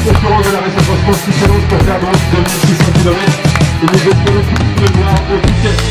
concurrents de la Race Across France qui s'élancent pour faire donc 2600 km. Et nous espérons tous le voir au week-end.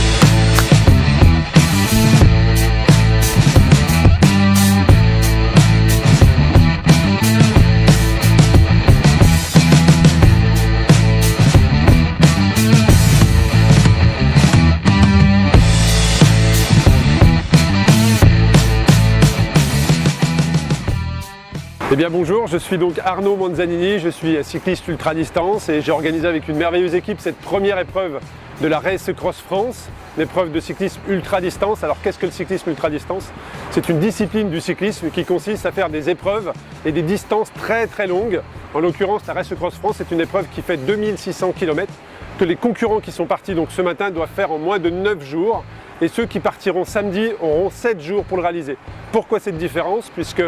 Eh bien bonjour, je suis donc Arnaud Manzanini, je suis cycliste ultra distance et j'ai organisé avec une merveilleuse équipe cette première épreuve de la Race Across France, l'épreuve de cyclisme ultra distance. Alors qu'est-ce que le cyclisme ultra distance? C'est une discipline du cyclisme qui consiste à faire des épreuves et des distances très longues. En l'occurrence, la Race Across France est une épreuve qui fait 2600 km que les concurrents qui sont partis donc ce matin doivent faire en moins de 9 jours. Et ceux qui partiront samedi auront 7 jours pour le réaliser. Pourquoi cette différence? Puisque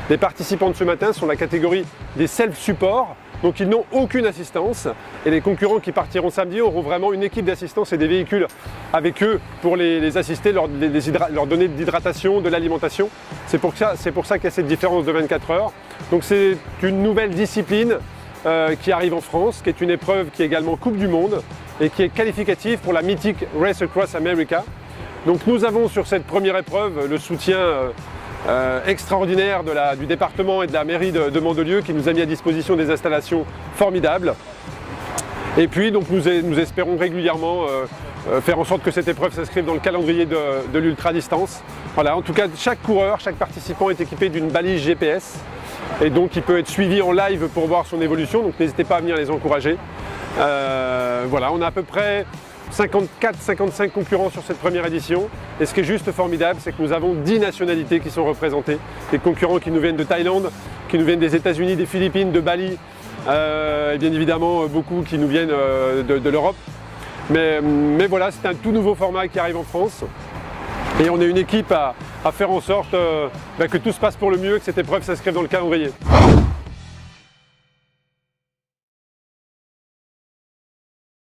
les participants de ce matin sont la catégorie des self-support, donc ils n'ont aucune assistance. Et les concurrents qui partiront samedi auront vraiment une équipe d'assistance et des véhicules avec eux pour les assister, leur donner de l'hydratation, de l'alimentation. C'est pour ça qu'il y a cette différence de 24 heures. Donc c'est une nouvelle discipline qui arrive en France, qui est une épreuve qui est également Coupe du Monde et qui est qualificative pour la mythique Race Across America. Donc nous avons sur cette première épreuve le soutien extraordinaire du département et de la mairie de Mandelieu qui nous a mis à disposition des installations formidables. Et puis donc nous espérons régulièrement faire en sorte que cette épreuve s'inscrive dans le calendrier de l'ultra distance. Voilà, en tout cas chaque coureur, chaque participant est équipé d'une balise GPS et donc il peut être suivi en live pour voir son évolution, donc n'hésitez pas à venir les encourager. Voilà, on a à peu près 54-55 concurrents sur cette première édition et ce qui est juste formidable, c'est que nous avons 10 nationalités qui sont représentées, des concurrents qui nous viennent de Thaïlande, qui nous viennent des États-Unis, des Philippines, de Bali et bien évidemment beaucoup qui nous viennent de l'Europe. Mais voilà, c'est un tout nouveau format qui arrive en France et on est une équipe à faire en sorte que tout se passe pour le mieux, que cette épreuve s'inscrive dans le calendrier.